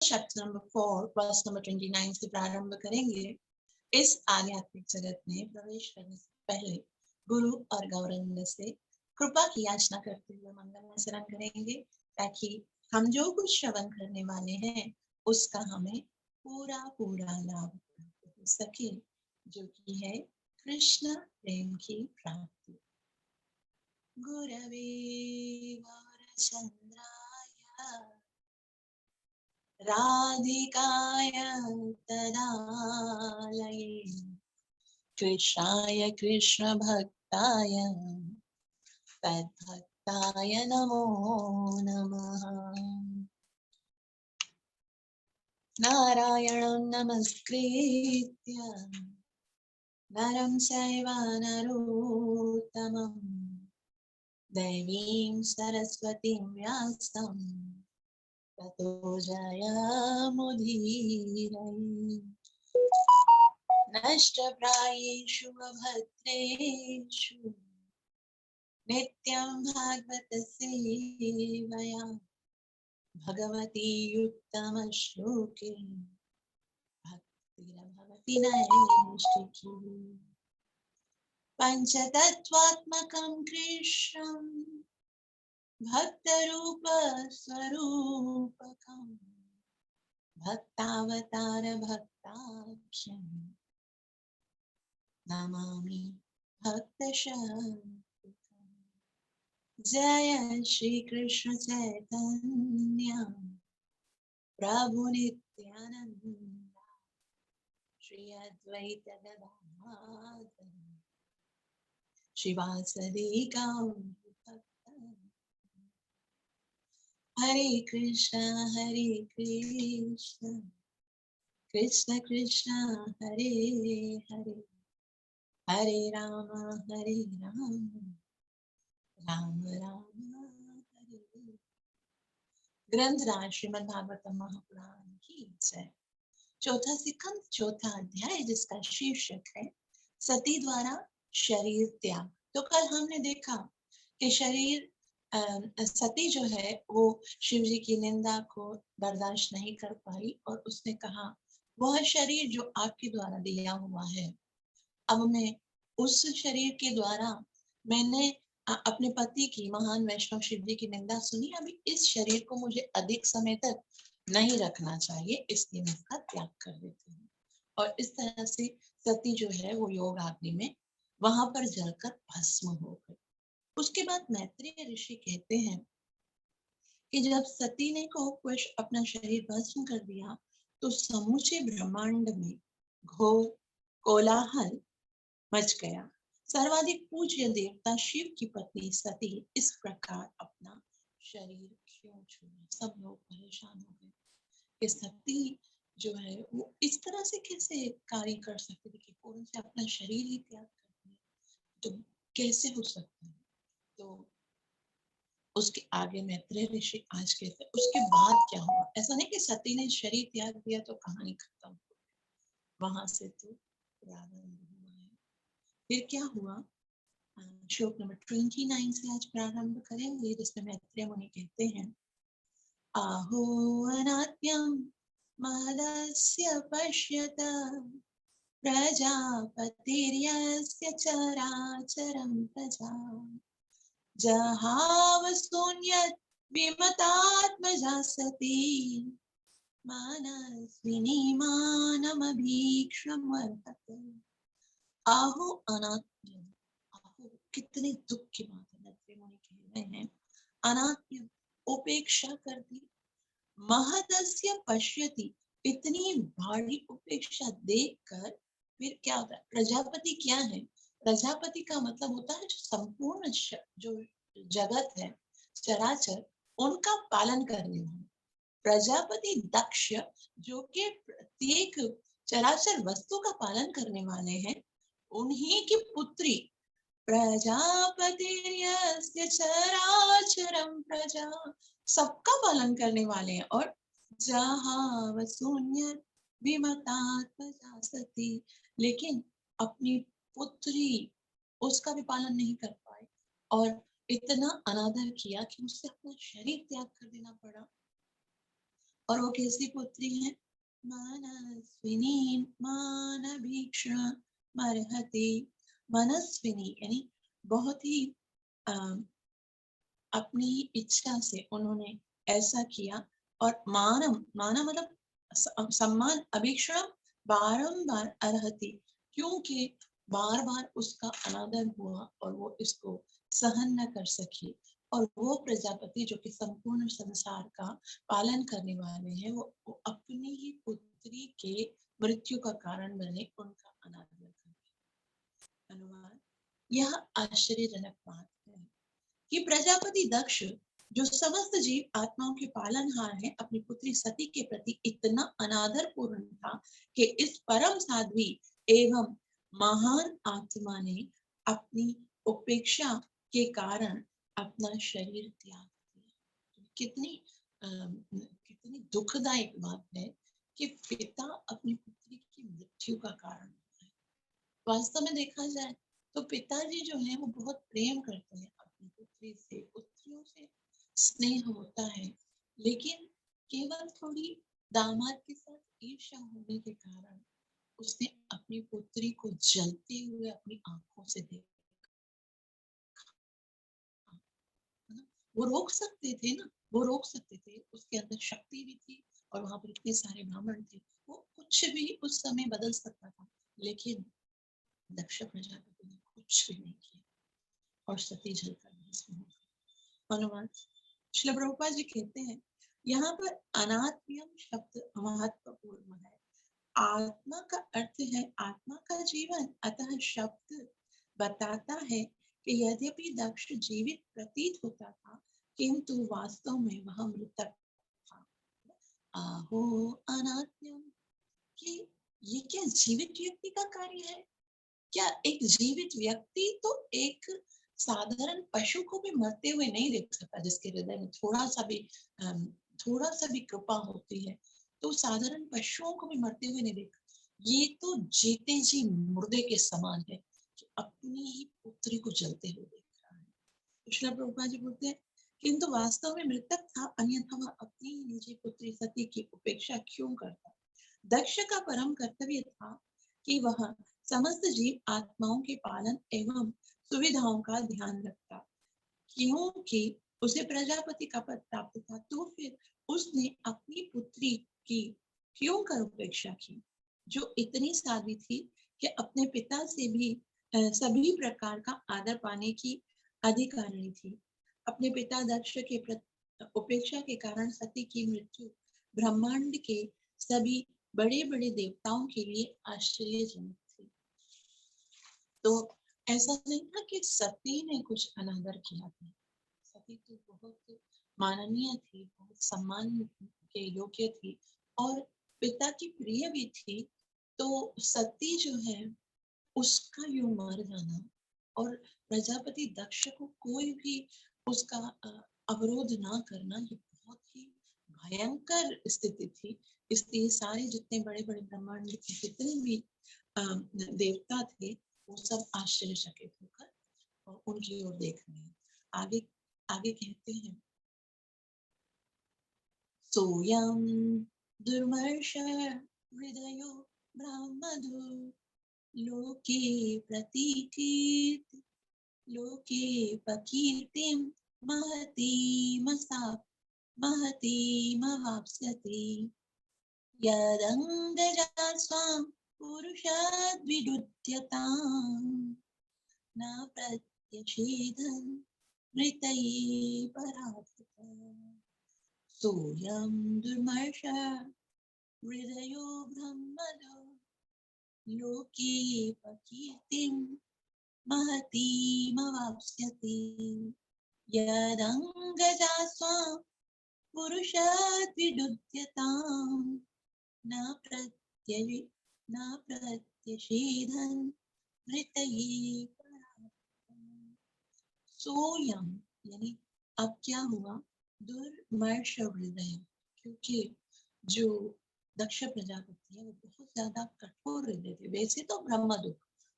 Chapter number 4 verse number 29 से प्रारंभ करेंगे। इस आध्यात्मिक जगत में प्रवेश करने से पहले गुरु और गौरंग से कृपा की याचना करते हुए मंगल आचरण करेंगे, ताकि हम जो कुछ श्रवण करने वाले हैं उसका हमें पूरा पूरा लाभ प्राप्त हो सके, जो कि है कृष्ण प्रेम की प्राप्ति। गुरवे गौरचंद्राय राधिकाय तदालये कृष्णाय कृष्ण भक्ताय तद्भक्ताय नमो नमः। नारायणं नमस्कृत्य नरं चैव नरोत्तमं देवीं सरस्वतीं व्यासं ततो जयमुदीरये। नष्टप्रायेषु अभद्रेषु नित्यं भागवत सेवया भगवती उत्तमश्लोके भक्तिर्भवति नैष्टिकी। पञ्चतत्त्वात्मकं कृष्णं भक्तरूपस्वरूपकं भक्तावतार भक्ताख्यं नमामि भक्तशक्तिकम्। जय श्री कृष्ण चैतन्य प्रभु नित्यानंद श्री अद्वैत गदाधर श्रीवासदि गौर भक्तवृंद। हरे कृष्ण कृष्ण कृष्ण हरे हरे, हरे राम राम राम हरे। ग्रंथराज श्रीमद् भागवतम महापुराण की जय। चौथा सिकंद, चौथा अध्याय, जिसका शीर्षक है सती द्वारा शरीर त्याग। तो कल हमने देखा कि सती जो है वो शिव जी की निंदा को बर्दाश्त नहीं कर पाई और उसने कहा वह शरीर जो आपके द्वारा दिया हुआ है, अब मैं उस शरीर के द्वारा मैंने अपने पति की, महान वैष्णव शिव जी की निंदा सुनी, अभी इस शरीर को मुझे अधिक समय तक नहीं रखना चाहिए, इसलिए मैं इसका त्याग कर देती हूँ। और इस तरह से सती जो है वो योग अग्नि में वहां पर जलकर भस्म हो गई। उसके बाद मैत्रेय ऋषि कहते हैं कि जब सती ने को अपना शरीर भस्म कर दिया तो समूचे ब्रह्मांड में घोर कोलाहल मच गया। सर्वाधिक पूज्य देवता शिव की पत्नी सती इस प्रकार अपना शरीर क्यों छोड़ी। सब लोग परेशान हो गए कि सती जो है वो इस तरह से कैसे कार्य कर सकती थी कि पूर्ण से अपना शरीर ही त्याग कर दिया, तो कैसे हो सकता है। तो उसके आगे मैत्रेय ऋषि आज कहते हैं उसके बाद क्या हुआ। ऐसा नहीं कि सती ने शरीर त्याग दिया तो कहानी खत्म, वहां से तो प्रारंभ हुआ है। फिर क्या हुआ, श्लोक नंबर 29 से आज प्रारंभ करेंगे, जिसमें मैत्रेय मुनि कहते हैं आहो अनात्म्यं महदस्य पश्यत प्रजापतिर्यस्य चराचरं प्रजा जहाव शून्यत् विमतात्मजा सती मनस्विनी मानमभीक्ष्णमर्हते। आहो अनात्म्यम, आहो कितने दुख की बात है। मैत्रेय मुनि कह रहे हैं अनात्म्यम, उपेक्षा कर दी, महदस्य पश्यति, इतनी भारी उपेक्षा देखकर फिर क्या होता है। प्रजापति क्या है, प्रजापति का मतलब होता है जो संपूर्ण जो जगत है, चराचर, उनका पालन करने वाला। प्रजापति दक्ष जो कि प्रत्येक चराचर वस्तु का पालन करने वाले हैं, उन्हीं की पुत्री प्रजापतिर्यस्य चराचरं प्रजा, सबका पालन करने वाले हैं। और जहां शून्य विमतात्मजा सती, लेकिन अपनी पुत्री उसका भी पालन नहीं कर पाए और इतना अनादर किया कि उससे अपना शरीर त्याग कर देना पड़ा। और वो कैसी पुत्री है? मनस्विनी मानभीक्षा मरहति। मनस्विनी यानी बहुत ही अपनी इच्छा से उन्होंने ऐसा किया। और मानम माना मतलब सम्मान, अभीक्षा बारंबार अर्हति, क्योंकि बार बार उसका अनादर हुआ और वो इसको सहन न कर सकी। और वो प्रजापति जो कि संपूर्ण संसार का पालन करने वाले हैं, वो अपनी ही पुत्री के मृत्यु का कारण बने, उनका अनादर कर। अनुमान, यह आश्चर्यजनक बात है कि प्रजापति दक्ष जो समस्त जीव आत्माओं के पालनहार है, अपनी पुत्री सती के प्रति इतना अनादर पूर्ण था कि इस परम साध्वी एवं महान आत्मा ने अपनी उपेक्षा के कारण अपना शरीर त्याग दिया। कितनी दुखदायक बात है कि पिता अपनी पुत्री की मृत्यु का कारण है। वास्तव में देखा जाए तो पिताजी जो है वो बहुत प्रेम करते हैं अपनी पुत्री से, पुत्रियों से स्नेह होता है, लेकिन केवल थोड़ी दामाद के साथ ईर्ष्या होने के कारण उसने अपनी पुत्री को जलते हुए अपनी आंखों से देखा। वो रोक सकते थे ना, वो रोक सकते थे, उसके अंदर शक्ति भी थी और वहां पर इतने सारे ब्राह्मण थे, वो कुछ भी उस समय बदल सकता था, लेकिन दक्ष प्रजापति ने कुछ भी नहीं किया और सती जलकर भस्म हो गई। अनुवाद, श्रील प्रभुपाद जी कहते हैं यहाँ पर अनात्म्यम शब्द महत्वपूर्ण है। आत्मा का अर्थ है आत्मा का जीवन, अतः शब्द बताता है कि यद्यपि दक्ष जीवित प्रतीत होता था, किंतु वास्तव में वह मृतक था। आहो अनात्म्यम, कि ये क्या जीवित व्यक्ति का कार्य है? क्या एक जीवित व्यक्ति तो एक साधारण पशु को भी मरते हुए नहीं देख सकता, जिसके हृदय में थोड़ा सा भी कृपा होती है, तो साधारण पशुओं को भी मरते हुए नहीं देखता। ये तो जीते जी मुर्दे के समान है कि अपनी ही पुत्री को जलते हुए देख रहा है। श्रील प्रभुपाद जी बोलते हैं किंतु वास्तव में मृतक था, अन्यथा वह अपनी ही निजी पुत्री सती की उपेक्षा क्यों करता? दक्ष का परम कर्तव्य था कि वह समस्त जीव आत्माओं के पालन एवं सुविधाओं का ध्यान रखता, क्योंकि उसे प्रजापति का पद प्राप्त था। तो फिर उसने अपनी पुत्री की क्यों कर उपेक्षा की, जो इतनी साध्वी थी कि अपने पिता से भी सभी प्रकार का आदर पाने की अधिकारिणी थी। अपने पिता दक्ष के उपेक्षा के कारण सती की मृत्यु ब्रह्मांड के सभी बड़े बड़े देवताओं के लिए आश्चर्यजनक थी। तो ऐसा नहीं था कि सती ने कुछ अनादर किया था। सती तो बहुत माननीय थी, बहुत सम्मान के योग्य थी और पिता की प्रिय भी थी। तो सती जो है उसका यूं मर जाना और प्रजापति दक्ष को कोई भी उसका अवरोध ना करना, ये बहुत ही भयंकर स्थिति थी। इसलिए सारे जितने बड़े बड़े ब्रह्मांड के जितने भी देवता थे, वो सब आश्चर्यचकित होकर और उनकी ओर देख रहे हैं। आगे आगे कहते हैं, सोयम दुर्मर्ष हृदयो ब्रह्मधु लोके प्रतीकीर्ति लोके प्रकीर्तिं महतीमवाप्स्यति। यदङ्गजा स्वां पुरुषाद्विरुध्यतां न प्रत्यषेधन् मृतये पराभूतः। सोऽयं दुर्मर्षः हृदयो ब्रह्मदो लोके प्रकीर्तिं महतीमवाप्स्यति। यदङ्गजा स्वां पुरुषाद्विरुध्यतां न प्रत्यषेधन् मृतये पराभूतः। सोयम यानी अब क्या हुआ, दुर्मर्ष हृदय, क्योंकि जो दक्ष प्रजापति है वो बहुत ज्यादा कठोर हृदय थे। वैसे तो ब्रह्मदुख,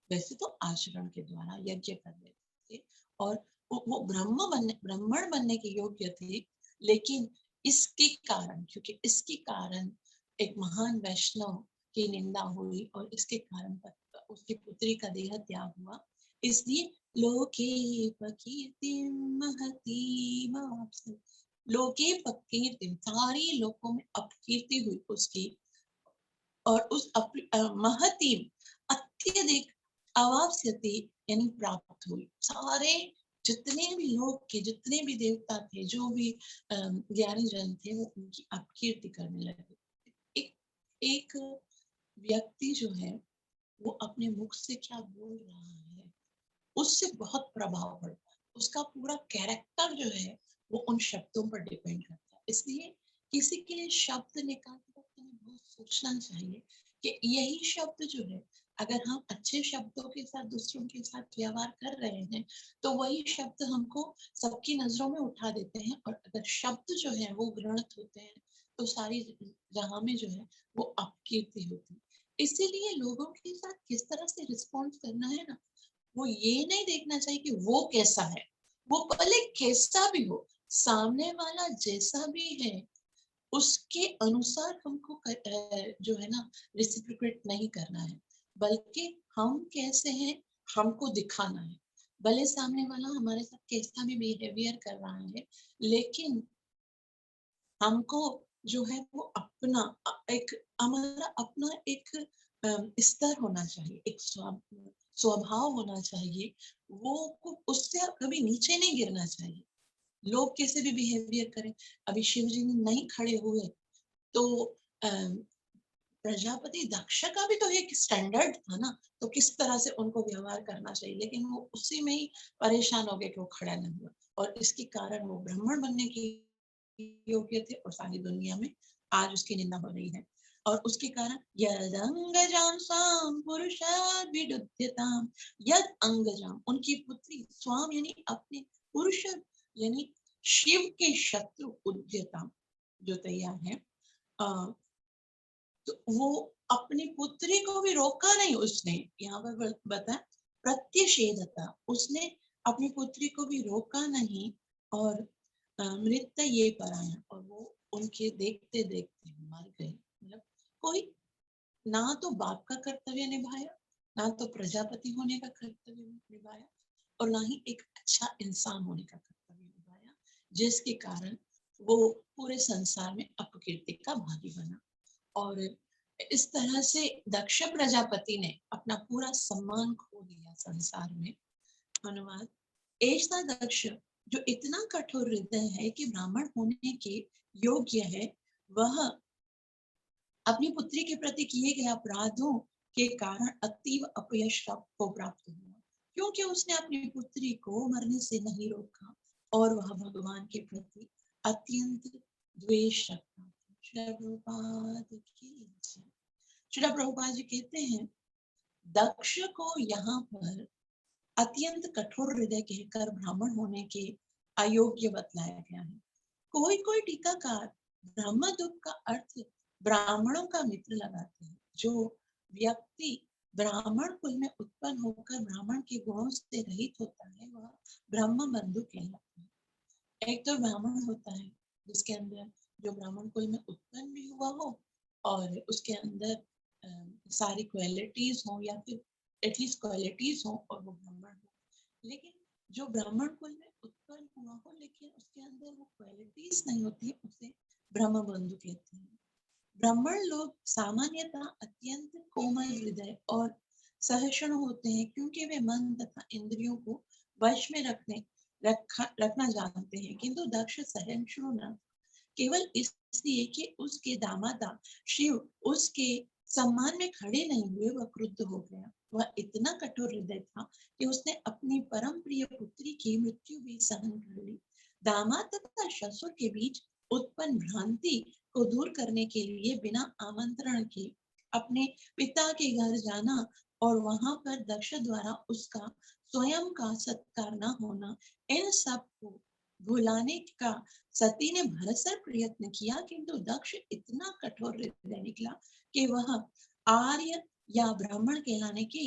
वैसे तो आचरण के द्वारा यज्ञ कर रहे थे और वो ब्राह्मण बनने के योग्य थे, लेकिन इसके कारण, क्योंकि इसके कारण एक महान वैष्णव की निंदा हुई और इसके कारण उसकी पुत्री का देह त्याग हुआ, इसलिए लोके प्रकीर्तिम महतीम अवाप्स्यति, लोके प्रकीर्तिम, सारी लोकों में अपकीर्ति हुई उसकी, और उस महतीम, अत्यधिक, अवाप्स्यति यानी प्राप्त हुई। सारे जितने भी लोग के, जितने भी देवता थे, जो भी ज्ञानी जन थे, वो उनकी अपकीर्ति करने लगे। एक एक व्यक्ति जो है वो अपने मुख से क्या बोल रहा है उससे बहुत प्रभाव पड़ता है, उसका पूरा कैरेक्टर जो है वो उन शब्दों पर डिपेंड करता है। इसलिए किसी के लिए शब्द निकालते वक्त हमें बहुत सोचना चाहिए कि यही शब्द जो है, अगर हम अच्छे शब्दों के साथ दूसरों के साथ व्यवहार कर रहे हैं तो वही शब्द हमको सबकी नजरों में उठा देते हैं, और अगर शब्द जो है वो घृणित होते हैं तो सारी जहां में जो है वो अपकीर्ति होती है। इसीलिए लोगों के साथ किस तरह से रिस्पॉन्ड करना है ना, वो ये नहीं देखना चाहिए कि वो कैसा है, वो भले कैसा भी हो, सामने वाला जैसा भी है उसके अनुसार हमको जो है ना रेसिप्रोकेट नहीं करना है, बल्कि हम कैसे हैं हमको दिखाना है। भले सामने वाला हमारे साथ कैसा भी बिहेवियर कर रहा है, लेकिन हमको जो है वो अपना एक, हमारा अपना एक स्तर होना चाहिए, एक स्वभाव होना चाहिए, वो को उससे कभी नीचे नहीं गिरना चाहिए। लोग कैसे भी बिहेवियर करें, अभी शिव जी नहीं खड़े हुए तो प्रजापति दक्ष का भी तो एक स्टैंडर्ड था ना, तो किस तरह से उनको व्यवहार करना चाहिए, लेकिन वो उसी में ही परेशान हो गए कि वो खड़ा नहीं हुआ, और इसके कारण वो ब्राह्मण बनने की योग्य थे और सारी दुनिया में आज उसकी निंदा हो रही है। और उसके कारण यद अंगजाम स्वाम पुरुषाद विदुध्यताम, यद अंगजाम उनकी पुत्री, स्वाम यानी अपने, पुरुष यानी शिव के शत्रु, उद्यताम जो तैयार है, तो वो अपनी पुत्री को भी रोका नहीं उसने, यहाँ पर बता प्रत्यषेधता, उसने अपनी पुत्री को भी रोका नहीं, और मृत ये पराया, और वो उनके देखते देखते मर गए। मतलब कोई ना तो बाप का कर्तव्य निभाया, ना तो प्रजापति होने का कर्तव्य निभाया, और ना ही एक अच्छा इंसान होने का कर्तव्य निभाया, जिसके कारण वो पूरे संसार में अपकीर्ति का भागी बना। और इस तरह से दक्ष प्रजापति ने अपना पूरा सम्मान खो दिया संसार में। अनुवाद, ऐसा दक्ष जो इतना कठोर हृदय है कि ब्राह्मण होने के योग्य है, वह अपनी पुत्री के प्रति किए गए अपराधों के कारण अतीव अपयश को प्राप्त हुआ, क्योंकि उसने अपनी पुत्री को मरने से नहीं रोका और वह भगवान के प्रति अत्यंत द्वेष रखता था। श्रील प्रभुपाद की जय। श्रील प्रभुपाद जी कहते हैं, दक्ष को यहाँ पर अत्यंत कठोर हृदय कहकर ब्राह्मण होने के अयोग्य बतलाया गया है। कोई कोई टीकाकार ब्रह्मदुख का अर्थ ब्राह्मणों का मित्र लगाते हैं। जो व्यक्ति ब्राह्मण कुल में उत्पन्न होकर ब्राह्मण के गुणों से रहित होता है वह ब्रह्म बंधु कहलाता है। एक तो ब्राह्मण होता है जिसके अंदर, जो ब्राह्मण कुल में उत्पन्न भी हुआ हो और उसके अंदर सारी क्वालिटीज हो, या फिर एटलीस्ट क्वालिटीज हो, और वो ब्राह्मण हो। लेकिन जो ब्राह्मण कुल में उत्पन्न हुआ हो लेकिन उसके अंदर वो क्वालिटीज नहीं होती है, उसे ब्रह्म बंधु कहते हैं। ब्राह्मण लोग सामान्यतः अत्यंत कोमल हृदय और सहिष्णु होते हैं, क्योंकि वे मन तथा इंद्रियों को वश में रखना जानते हैं। किंतु दक्ष सहिष्णु न केवल इसलिए कि उसके दामादा शिव उसके सम्मान में खड़े नहीं हुए, वह क्रुद्ध हो गया। वह इतना कठोर हृदय था कि उसने अपनी परम प्रिय पुत्री की मृत्यु भी सहन कर ली। दामाद तथा ससुर के बीच उत्पन्न भ्रांति को दूर करने के लिए बिना आमंत्रण के अपने पिता के घर जाना और वहां पर दक्ष द्वारा उसका स्वयं का सत्कार न होना, इन सब को भुलाने का सती ने भरसक प्रयत्न किया, किंतु दक्ष इतना कठोर हृदय निकला कि वह आर्य या ब्राह्मण कहलाने के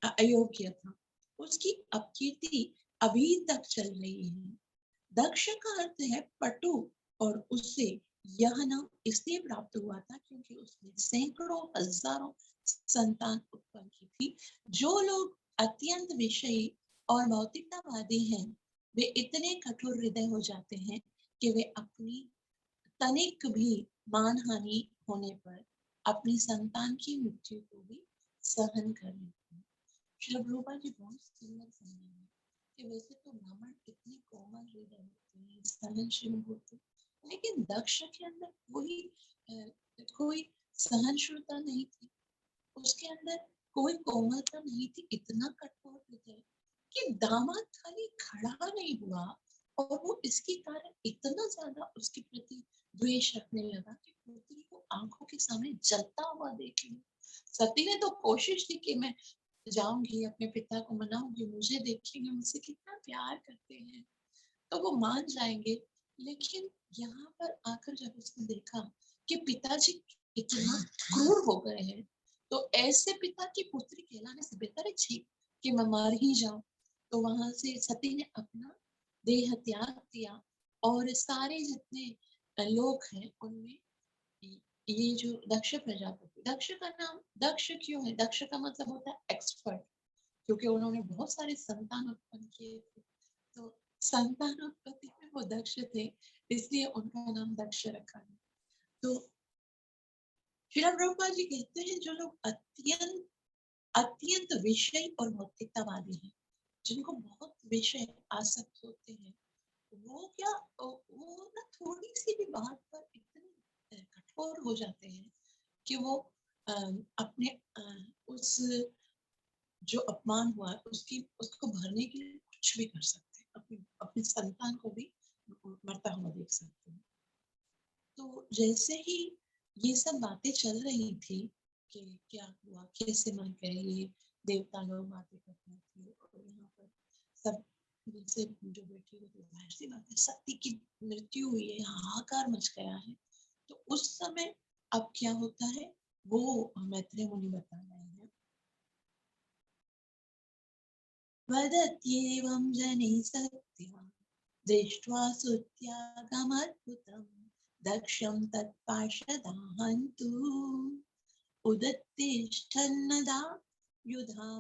अयोग्य था। उसकी अपकीर्ति अभी तक चल रही है। दक्ष का अर्थ है पटु और उसे यह नाम इसलिए प्राप्त हुआ था क्योंकि उसने सैकड़ों हजारों संतान उत्पन्न की थी। जो लोग अत्यंत विषयी और भौतिकतावादी हैं, वे इतने कठोर हृदय हो जाते हैं कि वे अपनी तनिक भी मानहानि होने पर अपनी संतान की मृत्यु को भी सहन कर लेते हैं। श्री प्रभुपाद जी बहुत सुंदर समझाए कि वैसे तो ब्राह्मण इतने कोमल हृदय होते हैं, सहनशील होते हैं, लेकिन दक्ष के अंदर कोई सहनशीलता नहीं थी। उसके अंदर कोई कोमलता नहीं थी। इतना कठोर हृदय कि दामाद खाली खड़ा नहीं हुआ और वो इसके कारण इतना ज्यादा उसके प्रति द्वेष रखने लगा कि पुत्री को आंखों के सामने जलता हुआ देख लिया। सती ने तो कोशिश की कि मैं जाऊंगी, अपने पिता को मनाऊंगी, मुझे देखेंगे, मुझसे कितना प्यार करते हैं तो वो मान जाएंगे। लेकिन यहाँ पर आकर जब उसने देखा कि पिताजी इतना क्रूर हो गए हैं, तो ऐसे पिता की पुत्री कहलाने से बेहतर है छी कि मैं मर ही जाऊं। तो वहां से सती ने अपना देह त्याग दिया और सारे जितने लोग हैं उनमें ये जो दक्ष प्रजापति, दक्ष का नाम दक्ष क्यों है? दक्ष का मतलब होता है एक्सपर्ट, क्योंकि उन्होंने बहुत सारे संतान उत्पन्न किए थे। तो संतान उत्पत्ति में वो दक्ष थे, इसलिए उनका नाम दक्ष रखा है। तो श्रीला प्रभुपाद जी कहते हैं जो लोग अत्यंत अत्यंत विषय और भौतिकतावादी हैं, जिनको बहुत विषय आसक्त होते हैं, वो क्या वो ना थोड़ी सी भी बात पर इतने कठोर हो जाते हैं कि वो अपने उस जो अपमान हुआ उसकी उसको भरने के लिए कुछ भी कर सकते हैं। अपनी अपने संतान को भी मरता हुआ देख सकते हैं। तो जैसे ही ये सब बातें चल रही थी कि क्या हुआ, कैसे मर गए ये देवता लोग, बातें कर रहे थे और यहाँ पर सब जैसे जो बैठी हुई थी, जाहिर सी बात है सती की मृत्यु हुई है, हाहाकार मच गया है। तो उस समय अब क्या होता है वो मैत्रेय मुनि बता रहे हैं। वदत्येवं जनिः सत्या दृष्ट्वा सुत्यागमद्भुतं दक्षं तत्पार्षदाहन्तु उदत्तिष्ठन्नदा युधा।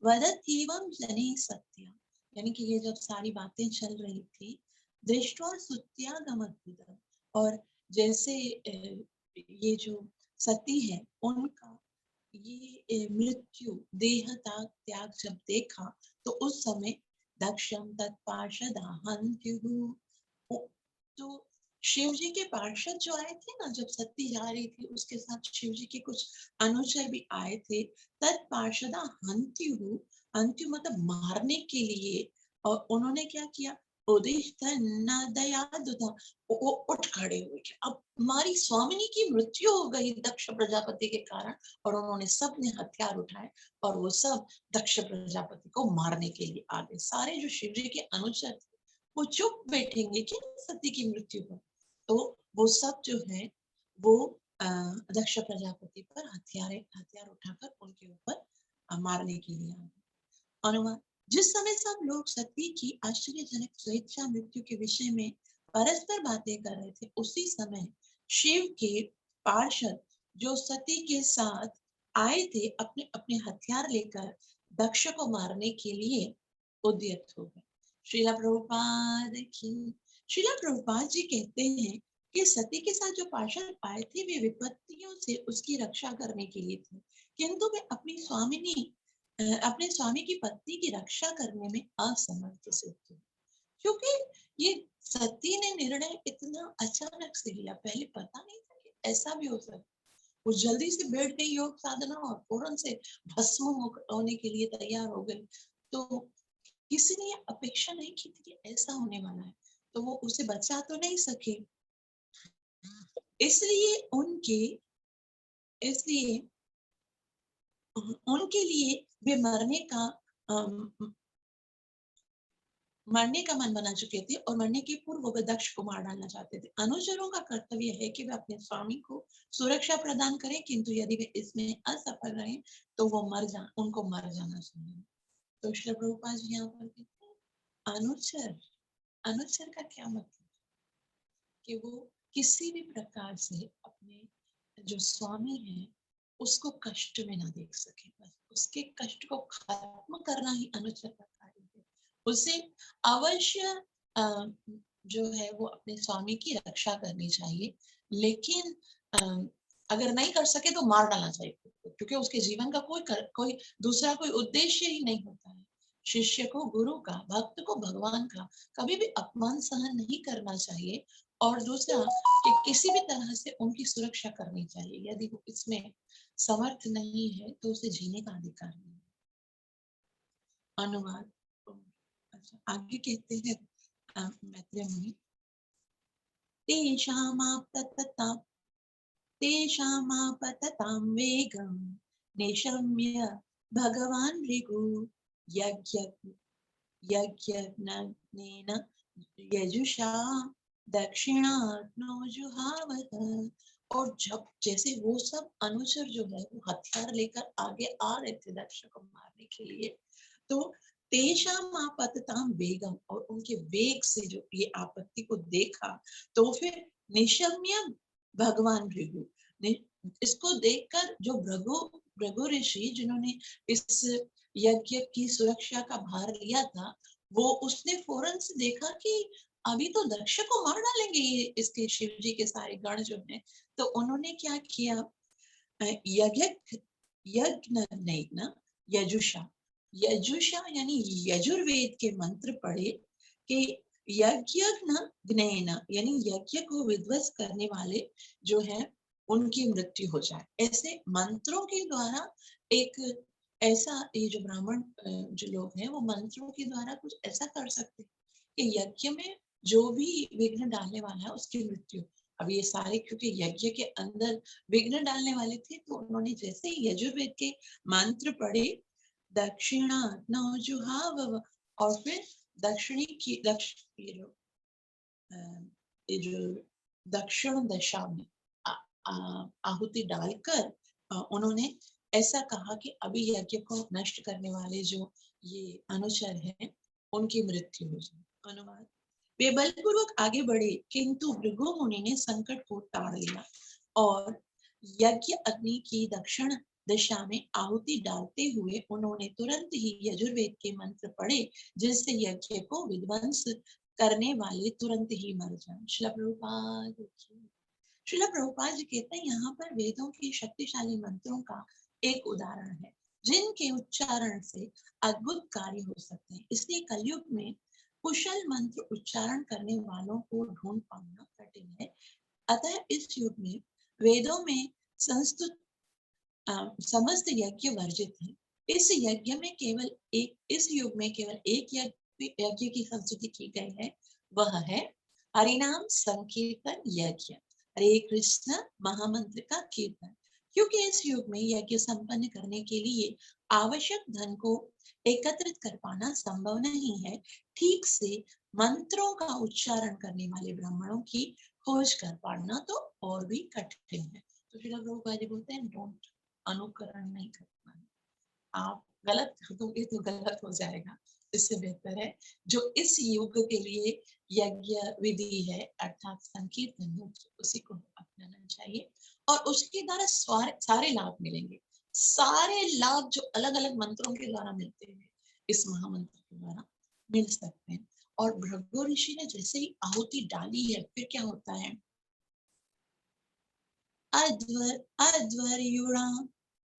वदत्येवं जनिः सत्या, यानी कि ये जब सारी बातें चल रही थी, दृष्ट्वा सुत्यागमद्भुतं, और जैसे ये जो सती है उनका ये मृत्यु देह त्याग जब देखा, तो उस समय दक्षम तत्पार्षदाहन्त्युः, तो शिव जी के पार्षद जो आए थे ना, जब सती जा रही थी उसके साथ शिव जी के कुछ अनुचर भी आए थे। तत्पार्षदाहन्त्युः, अन्त्यु मतलब मारने के लिए, और उन्होंने क्या किया, उदिष्टन्नदयादुधा, वो उठ खड़े हुए कि अब हमारी स्वामिनी की मृत्यु हो गई दक्ष प्रजापति के कारण, और उन्होंने सब ने हथियार उठाए और वो सब दक्ष प्रजापति को मारने के लिए आ गए। सारे जो शिव जी के अनुचर थे वो चुप बैठेंगे कि सती की मृत्यु पर, तो वो सब जो है वो दक्ष प्रजापति पर हथियार उठाकर उनके ऊपर मारने के लिए आ गए। अनुमान, जिस समय सब लोग सती की आश्चर्यजनक स्वेच्छा मृत्यु के विषय में परस्पर बातें कर रहे थे, उसी समय शिव के पार्षद जो सती के साथ आए थे अपने अपने हथियार लेकर दक्ष को मारने के लिए उद्यत हो गए। श्रीला प्रभुपाद की। श्रीला प्रभुपाद जी कहते हैं कि सती के साथ जो पार्षद आए थे वे विपत्तियों से उसकी रक्षा करने के लिए थे, किंतु वे अपने स्वामी की पत्नी की रक्षा करने में असमर्थ सिद्ध हुए, क्योंकि ये सती ने निर्णय इतना अचानक से लिया, पहले पता नहीं था कि ऐसा भी हो सकता। वो जल्दी से बैठ गई योग साधना और फौरन से भस्म होने के लिए तैयार हो गई। तो किसी ने ये अपेक्षा नहीं की थी कि ऐसा होने वाला है, तो वो उसे बचा तो नहीं सके। इसलिए इसलिए उनके लिए वे मरने का मन बना चुके थे और मरने के पूर्व वे दक्ष को मार डालना चाहते थे। अनुचरों का कर्तव्य है कि वे अपने स्वामी को सुरक्षा प्रदान करें, किंतु यदि वे इसमें असफल रहे तो वो उनको मर जाना चाहिए। तो श्री प्रभुपाद जी यहाँ पर कहते हैं अनुचर, अनुचर का क्या मतलब? कि वो किसी भी प्रकार से अपने जो स्वामी है उसको कष्ट में ना देख सके, बस उसके कष्ट को खत्म करना ही अनुचर का कार्य है। उसे अवश्य जो है वो अपने स्वामी की रक्षा करनी चाहिए, लेकिन अगर नहीं कर सके तो मार डालना चाहिए, क्योंकि उसके जीवन का कोई दूसरा कोई उद्देश्य ही नहीं होता है। शिष्य को गुरु का, भक्त को भगवान का कभी भी अपमान सहन नहीं करना चाहिए, और दूसरा कि किसी भी तरह से उनकी सुरक्षा करनी चाहिए। यदि वो इसमें समर्थ नहीं है तो उसे जीने का अधिकार नहीं है। अनुवाद। अच्छा, आगे कहते हैं मैत्रेय मुनि, तेषामापततां वेगं निशम्य भगवान् भृगु यज्ञ यज्ञज्ञेन यजुषा दक्षिणाग्नो जुहावत। और जब जैसे वो सब अनुचर जो है वो हथियार लेकर आगे आ रहे थे दक्ष को मारने के लिए, तो तेषाम आपतताम वेगम, और उनके वेग से जो ये आपत्ति को देखा, तो फिर निशम्य भगवान भृगु, इसको देखकर जो भृगु भृगु ऋषि जिन्होंने इस यज्ञ की सुरक्षा का भार लिया था, वो उसने फौरन से देखा कि अभी तो दक्ष को मार डालेंगे ये इसके शिव जी के सारे गण जो हैं। तो उन्होंने क्या किया, यज्ञ यज्ञ यजुषा, यजुषा यानी यजुर्वेद के मंत्र पढ़े कि यज्ञ ज्ञेन यानी यज्ञ को विध्वस्त करने वाले जो है उनकी मृत्यु हो जाए। ऐसे मंत्रों के द्वारा एक ऐसा, ये जो ब्राह्मण जो लोग हैं वो मंत्रों के द्वारा कुछ ऐसा कर सकते हैं कि यज्ञ में जो भी विघ्न डालने वाला है उसकी मृत्यु। अब ये सारे क्योंकि यज्ञ के अंदर विघ्न डालने वाले थे, तो उन्होंने जैसे ही यजुर्वेद के मंत्र पढ़े, दक्षिणा नौजुहाव, और फिर दक्षिणी की ये जो दक्षिण दिशा में आहुति डालकर उन्होंने ऐसा कहा कि अभी यज्ञ को नष्ट करने वाले जो ये अनुचर हैं उनकी मृत्यु हो जाए। अनुवाद। वे बलपूर्वक आगे बढ़े, किंतु भृगु मुनि ने संकट को टाल लिया और यज्ञ अग्नि की दक्षिण दिशा में आहुति डालते हुए उन्होंने तुरंत ही यजुर्वेद के मंत्र पढ़े, जिससे यज्ञ को विध्वंस करने वाले तुरंत ही मर जाएं। श्रील प्रभुपाद जी कहते हैं यहाँ पर वेदों के शक्तिशाली मंत्रों का एक उदाहरण है जिनके उच्चारण से अद्भुत कार्य हो सकते हैं। इसलिए कलयुग में कुशल मंत्र उच्चारण करने वालों को ढूंढ पाना कठिन है। अतः इस युग में वेदों में संस्तुत समस्त यज्ञ वर्जित है। इस युग में केवल एक यज्ञ की संस्तुति की गई है, वह है हरिनाम संकीर्तन यज्ञ, हरे कृष्ण महामंत्र का कीर्तन। क्योंकि इस युग में यज्ञ संपन्न करने के लिए आवश्यक धन को एकत्रित कर पाना संभव नहीं है, ठीक से मंत्रों का उच्चारण करने वाले ब्राह्मणों की खोज कर पाना तो और भी कठिन है। तो श्रील प्रभुपाद जी बोलते हैं डोंट, अनुकरण नहीं करना है। आप गलत कर दोगे तो गलत हो जाएगा। इससे बेहतर है जो इस युग के लिए यज्ञ विधि है अर्थात संकीर्तन, उसी को अपनाना चाहिए और उसके द्वारा सारे लाभ मिलेंगे। सारे लाभ जो अलग अलग मंत्रों के द्वारा मिलते हैं इस महामंत्र के द्वारा मिल सकते हैं। और भृगु ऋषि ने जैसे ही आहुति डाली है, फिर क्या होता है, अध्वर्युणा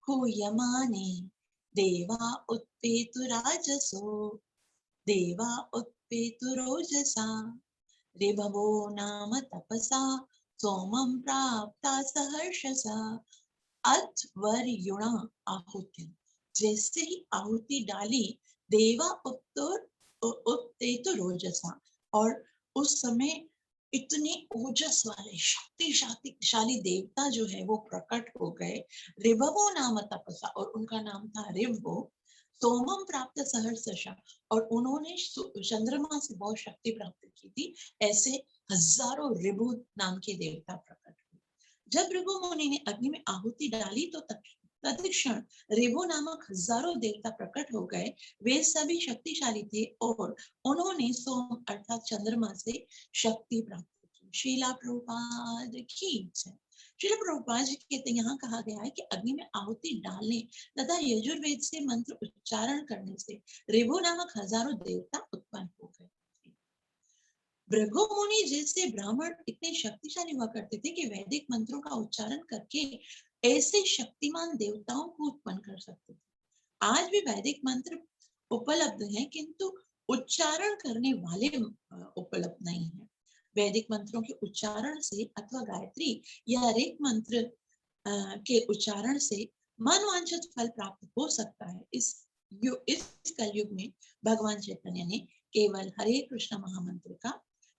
हूयमाने देवा उत्पेतु राजसो, देवा उत्पेतु रोजसा, ऋभवो नाम तपसा सोमं प्राप्ता सहर्षसा। अध्वर्युणा आहुति, जैसे ही आहुति डाली, देवा उत्पेतु रोजसा, और उस समय इतने ओजस वाले शक्तिशाली देवता जो है वो प्रकट हो गए। ऋभवो नाम तपसा, और उनका नाम था ऋभवो। सोमम प्राप्त सहर्षा, और उन्होंने चंद्रमा से बहुत शक्ति प्राप्त की थी। ऐसे हजारों ऋभु नाम के देवता प्रकट हुए। जब ऋभु मुनि ने अग्नि में आहुति डाली तो तत्क्षण ऋभु नामक हजारों देवता प्रकट हो गए। वे सभी शक्तिशाली थे और उन्होंने सोम अर्थात चंद्रमा से शक्ति प्राप्त की। शीला प्रभुपाद की जय। शीला प्रभुपाद जी कहते हैं, यहाँ कहा गया है कि अग्नि में आहुति डालने तथा यजुर्वेद से मंत्र उच्चारण करने से ऋभु नामक हजारों देवता उत्पन्न हो गए। भृगु मुनि जैसे ब्राह्मण इतने शक्तिशाली हुआ करते थे कि वैदिक मंत्रों का उच्चारण करके ऐसे शक्तिमान देवताओं को उत्पन्न कर सकते थे। आज भी वैदिक मंत्र उपलब्ध हैं, किंतु उच्चारण करने वाले उपलब्ध नहीं है। वैदिक मंत्रों के उच्चारण से अथवा गायत्री या ऋग मंत्र के उच्चारण से मनवांछित फल प्राप्त हो सकता है। इस कलयुग में भगवान चैतन्य ने केवल हरे कृष्ण महामंत्र का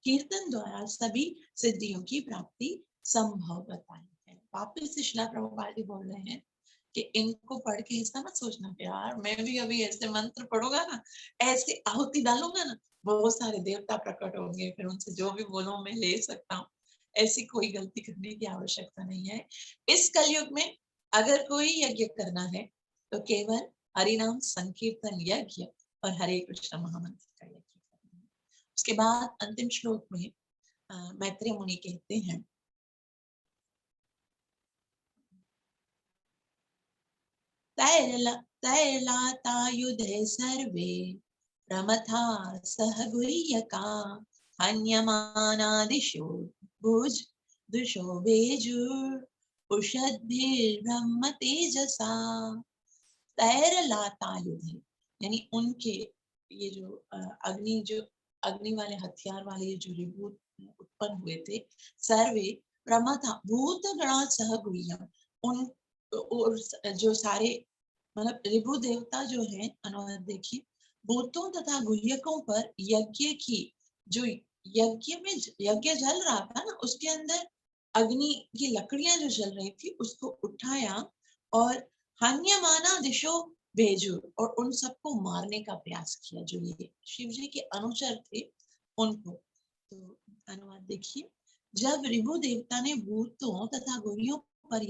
कीर्तन द्वारा सभी सिद्धियों की प्राप्ति संभव बताई है। वापिस श्रील प्रभुपाद जी बोल रहे हैं कि इनको पढ़ के ऐसा मत सोचना कि यार मैं भी अभी ऐसे मंत्र पढ़ूंगा ना, ऐसे आहुति डालूंगा ना, बहुत सारे देवता प्रकट होंगे, फिर उनसे जो भी बोलो मैं ले सकता हूँ। ऐसी कोई गलती करने की आवश्यकता नहीं है। इस कलयुग में अगर कोई यज्ञ करना है तो केवल हरिनाम संकीर्तन यज्ञ और हरे कृष्ण महामंत्र का यज्ञ करना है। उसके बाद अंतिम श्लोक में मैत्रेय मुनि कहते हैं, तैर्लातायुधे सर्वे प्रमथा सह गुह्यका हन्यमानादिशो भुज दुषो उषद्भिर्ब्रह्म तेजसा। तैरलातायुधे यानी उनके ये जो अग्नि वाले हथियार वाले जो ऋभु उत्पन्न हुए थे, सर्वे प्रमथा भूत गणा सह गुह्यम, उन और जो सारे मतलब ऋभु देवता जो है, अनुवाद देखिए, भूतों तथा गुह्यकों पर यज्ञ की जो यज्ञ में यज्ञ जल रहा था ना, उसके अंदर अग्नि की लकड़ियां जो जल रही थी उसको उठाया और हन्यमाना दिशो भेजो और उन सबको मारने का प्रयास किया जो ये शिव जी के अनुचर थे उनको। तो अनुवाद देखिए, जब ऋभु देवता ने भूतों तथा गुह्यों पर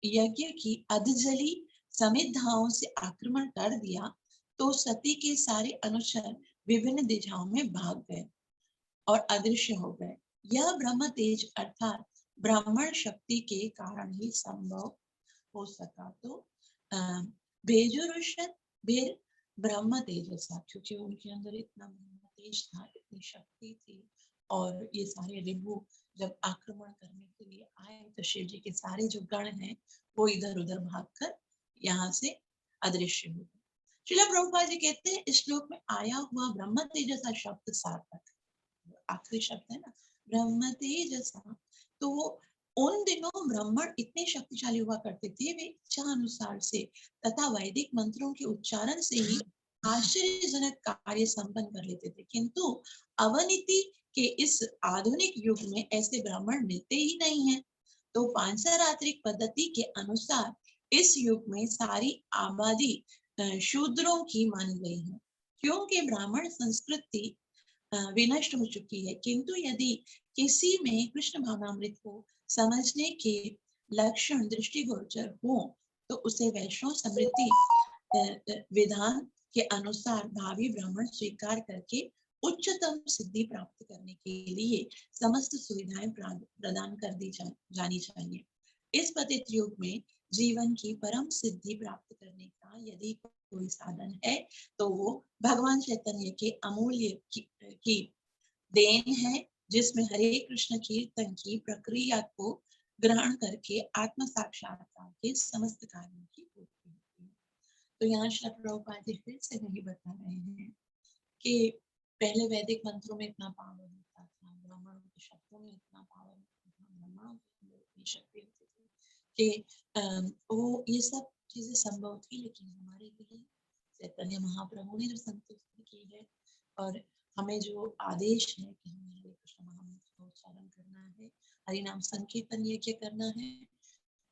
यज्ञ की अधजली समिधाओं से आक्रमण कर दिया तो सती के सारे अनुचर विभिन्न दिशाओं में भाग गए और अदृश्य हो गए। यह ब्रह्म तेज अर्थात ब्राह्मण शक्ति के कारण ही संभव हो सका। तो भेजुरुषत भेर ब्रह्म तेजसा, क्योंकि उनके अंदर इतना ब्रह्म तेज था, इतनी शक्ति थी, और ये सारे ऋभु जब आक्रमण करने के लिए आए तो शिव जी के सारे जो गण हैं वो इधर उधर भागकर यहाँ से अदृश्य हो गए। श्रील प्रभुपाद जी कहते हैं, इस श्लोक में आया हुआ ब्रह्म तेजसा शब्द सार्थक, आखिरी शब्द है ना ब्रह्म तेजसा, तो उन दिनों ब्राह्मण इतने शक्तिशाली हुआ करते थे, वे इच्छा अनुसार से तथा वैदिक मंत्रों के उच्चारण से ही आश्चर्यजनक कार्य संपन्न कर लेते थे, किंतु अवनीति के इस आधुनिक युग में ऐसे ब्राह्मण मिलते ही नहीं है। तो पांचरात्रिक पद्धति के अनुसार इस युग में सारी आबादी शूद्रों की मानी गई है, क्योंकि ब्राह्मण संस्कृति विनष्ट हो चुकी है। किंतु यदि किसी में कृष्ण भावनामृत को समझने के लक्षण दृष्टिगोचर हो तो उसे वैष्णव समृद्धि विधान के अनुसार भावी ब्राह्मण स्वीकार करके उच्चतम सिद्धि प्राप्त करने के लिए समस्त सुविधाएं प्रदान कर दी जानी चाहिए। इस पतित युग में जीवन की परम सिद्धि प्राप्त करने का यदि कोई साधन है तो वो भगवान चैतन्य के अमूल्य की देन है, जिसमें हरे कृष्ण कीर्तन की प्रक्रिया को ग्रहण करके आत्म साक्षात्कार के समस्त कार्यों की पूर्ति होती है। तो यहाँ श्री प्रभुपाद जी फिर से वही बता रहे हैं कि पहले वैदिक मंत्रों में इतना पावर होता था, ब्राह्मणों के शब्दों में इतना पावर होता था, ब्राह्मणों की इतनी शक्ति होती थी कि वो ये सब चीजें संभव थी, लेकिन हमारे लिए चैतन्य महाप्रभु ने जो संतुष्टि की है और हमें जो आदेश है कि हमें हरे कृष्ण महामंत्र का उच्चारण करना है, हरि नाम संकीर्तन यज्ञ करना है,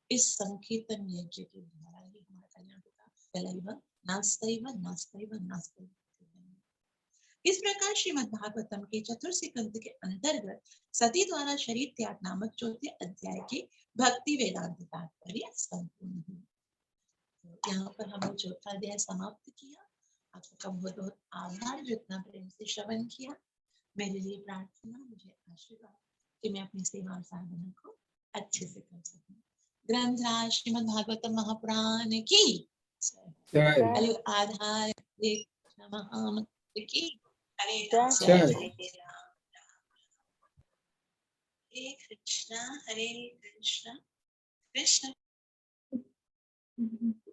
इस संकीर्तन यज्ञ के द्वारा ही हमारा कल्याण होगा। तलैव नास्तैव नास्तैव नास्तैव। इस प्रकार श्रीमद् भागवतम के चतुर्थ के अंतर्गत सती द्वारा शरीर त्याग नामक चौथे अध्याय के भक्ति वेदांत तात्पर्य संपूर्ण हुआ। तो यहाँ पर हमने चौथा अध्याय समाप्त किया। आप सबका बहुत बहुत आभार जो इतना प्रेम से श्रवण किया। मेरे लिए प्रार्थना, मुझे आशीर्वाद कि मैं अपनी सेवा और साधना को अच्छे से कर सकूं। ग्रंथराज श्रीमद् भागवतम महापुराण की जय कलयुग आधार महामंत्र की हरे राम जय हरे राम हरे कृष्णा कृष्ण कृष्ण